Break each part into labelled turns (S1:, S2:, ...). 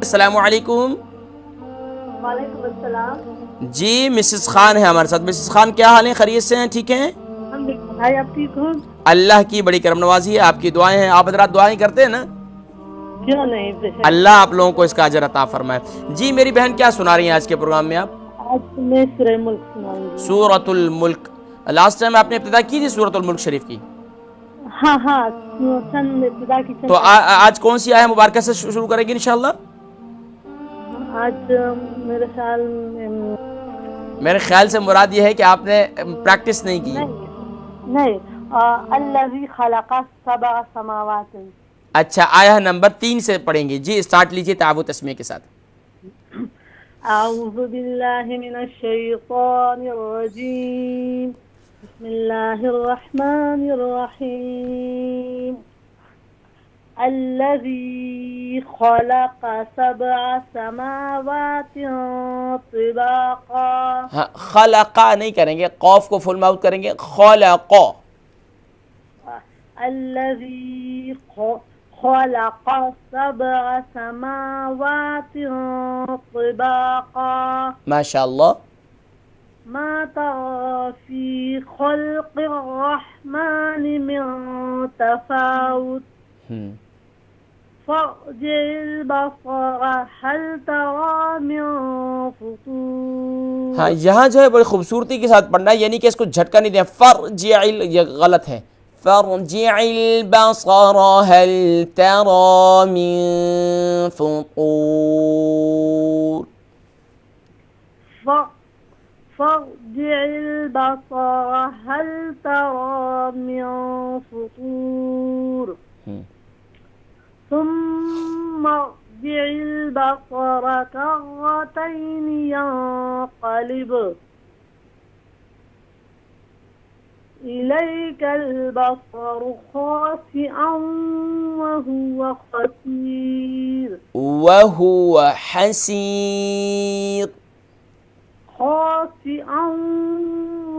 S1: السلام علیکم.
S2: وعلیکم السلام.
S1: جی مسز خان ہے ہمارے ساتھ. مسز خان کیا حال ہیں؟ خیریت سے ہیں؟ ٹھیک ہیں؟
S2: بھائی آپ ٹھیک ہو؟
S1: اللہ کی بڑی کرم نوازی ہے، آپ کی دعائیں ہیں. آپ حضرات دعائیں کرتے ہیں نا؟
S2: کیوں نہیں.
S1: اللہ آپ لوگوں کو اس کا اجر عطا فرمائے. جی میری بہن کیا سنا رہی ہیں آج کے پروگرام میں آپ؟
S2: آج میں سورہ ملک سناؤں گی.
S1: سورۃ الملک. لاسٹ ٹائم آپ نے ابتدا کی تھی سورۃ الملک شریف کی.
S2: ہاں چند ابتدا کی
S1: تو آج کون سی آیت مبارکہ سے شروع کریں گے انشاءاللہ؟
S2: آج
S1: میرے خیال سے مراد یہ ہے کہ آپ نے پریکٹس نہیں کی.
S2: نہیں. الذی خلق سبع سماوات.
S1: اچھا آیہ نمبر 3 سے پڑھیں گے. جی اسٹارٹ لیجئے تعاوت تسمیہ کے ساتھ.
S2: اعوذ باللہ من الشیطان الرجیم. بسم اللہ الرحمن الرحیم. الذي خلق سبع سماوات طباقا.
S1: ہاں خلقا نہیں کریں گے، قوف کو فل ماؤتھ کریں گے. خلقا.
S2: الذي خلق سبع سماوات طباقا.
S1: ماشاء اللہ.
S2: ما ترى في خلق الرحمن من تفاوت. فارجع البصر هل ترى من فطور.
S1: ہاں یہاں جو ہے بڑی خوبصورتی کے ساتھ پڑھنا ہے، یعنی کہ اس کو جھٹکا نہیں دیں. فرجع یہ غلط ہے. فرجع البصر هل ترى من فطور.
S2: فارجع البصر هل ترى من فطور. ثم ارجع البصر كرتين ينقلب إليك البصر خاسئا وهو حسير.
S1: وهو حسير.
S2: خاسئا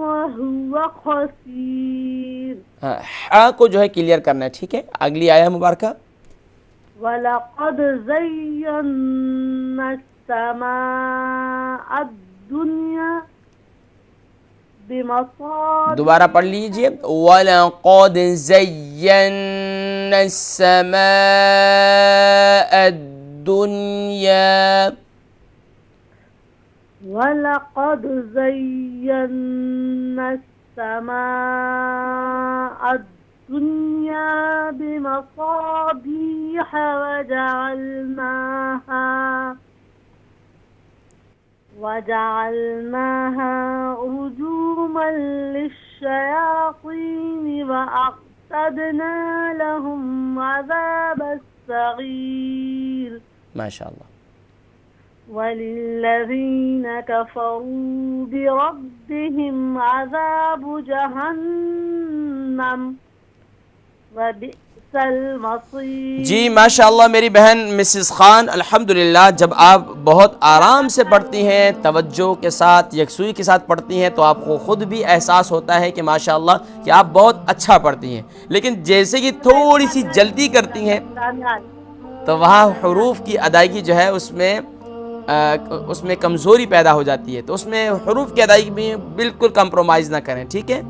S2: وهو حسير.
S1: ہاں کو جو ہے کلیئر کرنا ہے. ٹھیک ہے اگلی آیہ مبارکہ.
S2: وَلَقَدْ زَيَّنَّا السَّمَاءَ الدُّنْيَا بِمَصَابِيحَ.
S1: دوبارہ پڑھ لیجئے. وَلَقَدْ زَيَّنَّا السَّمَاءَ الدُّنْيَا.
S2: وَلَقَدْ زَيَّنَّا السَّمَاءَ الدُّنْيَا بِمَصَابِيحَ وَجَعَلْنَاهَا رُجُومًا لِلشَّيَاطِينِ وَأَعْتَدْنَا لَهُمْ عَذَابَ السَّعِيرِ.
S1: ماشاء اللہ.
S2: وَلِلَّذِينَ كَفَرُوا بِرَبِّهِمْ عَذَابُ جَهَنَّمَ وَبِئْسَ الْمَصِيرُ.
S1: جی ماشاء اللہ میری بہن مسز خان، الحمدللہ جب آپ بہت آرام سے پڑھتی ہیں، توجہ کے ساتھ، یکسوئی کے ساتھ پڑھتی ہیں تو آپ کو خود بھی احساس ہوتا ہے کہ ماشاءاللہ کہ آپ بہت اچھا پڑھتی ہیں. لیکن جیسے کہ تھوڑی سی جلدی کرتی ہیں تو وہاں حروف کی ادائیگی جو ہے اس میں کمزوری پیدا ہو جاتی ہے. تو اس میں حروف کی ادائیگی میں بالکل کمپرومائز نہ کریں. ٹھیک ہے.